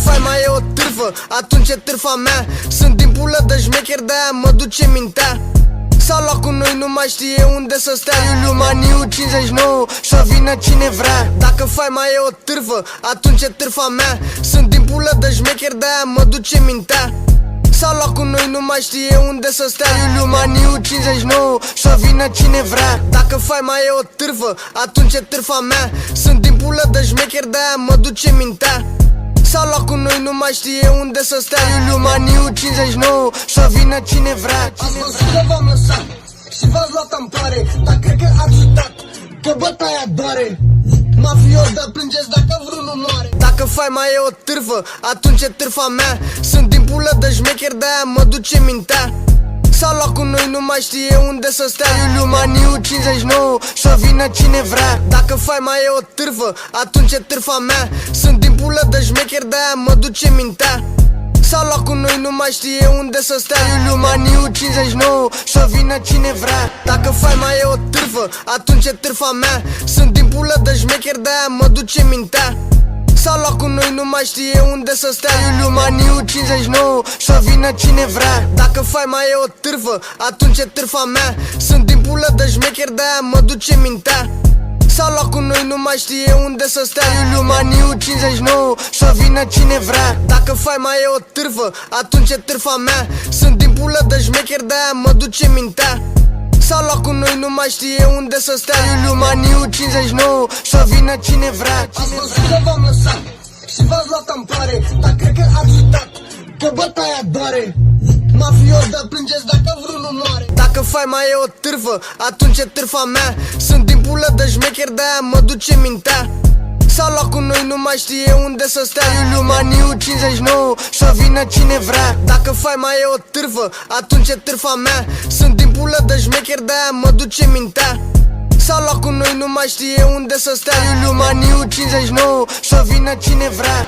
faima e o târfă, atunci e târfa mea. Sunt din pulă de șmecher, de-aia mă duce mintea. S-a luat cu noi, nu mai știe unde să stea. Iuliu Maniu 59 și-o vină cine vrea. Dacă faima e o târfă, atunci e târfa mea. Sunt din pulă de șmecher, de-aia mă duce mintea. S-a luat cu noi, nu mai știe unde să stea. Iuliu Maniu 59 și-o vină cine vrea. Dacă faima e o târfă, atunci e târfa mea. Sunt din pulă de șmecher, de-aia mă duce mintea. S-a luat cu noi, nu mai știe unde să stea. Iuliu Maniu 59 și-o vină cine vrea. Ați văzut că v-am lăsat și v-ați luat amploare, dar cred că ați uitat că bătaia doare. Mafios, dar plângeți dacă vreunul moare. Dacă faima e o târfă, atunci e târfa mea. Sunt din pulă de șmecher, de-aia mă duce mintea. S-a luat cu noi, nu mai știe unde să stea. Iuliu Maniu 59 și-o vină cine vrea. Dacă faima e o târfă, atunci e târfa mea. Sunt din pulă de șmecher, de-aia mă duce mintea. S-a luat cu noi, nu mai știe unde să stea. Iuliu Maniu 59 și-o vină cine vrea. Dacă faima e o târfă, atunci e târfa mea. Sunt din pulă de șmecher, de-aia mă duce mintea. S-a luat cu noi, nu mai știe unde să stea. Iuliu Maniu 59 și-o vină cine vrea. Dacă faima e o târfă, atunci e târfa mea. Sunt din pulă de șmecher, de-aia mă duce mintea. S-a luat cu noi, nu mai știe unde să stea. Iuliu Maniu 59 și-o vină cine vrea. Dacă faima e o târfă, atunci e târfa mea. Sunt din pulă de șmecher, de-aia mă duce mintea. S-a luat cu noi, nu mai știe unde să stea. Iuliu Maniu 59 și-o vină cine vrea. Ați văzut că v-am lăsat și v-ați luat amploare, dar cred că ați uitat că bătaia doare. Mafios, dar plângeți dacă vreunul moare. Dacă faima e o târfă, atunci e târfa mea. Sunt din pulă de șmecher, de-aia mă duce mintea. S-a luat cu noi, nu mai știe unde să stea. Iuliu Maniu 59 și-o vină cine vrea. Dacă faima e o târfă, atunci e târfa mea. Sunt din pulă de șmecher, de-aia mă duce mintea. S-a luat cu noi, nu mai știe unde să stea. Iuliu Maniu 59 și-o vină cine vrea.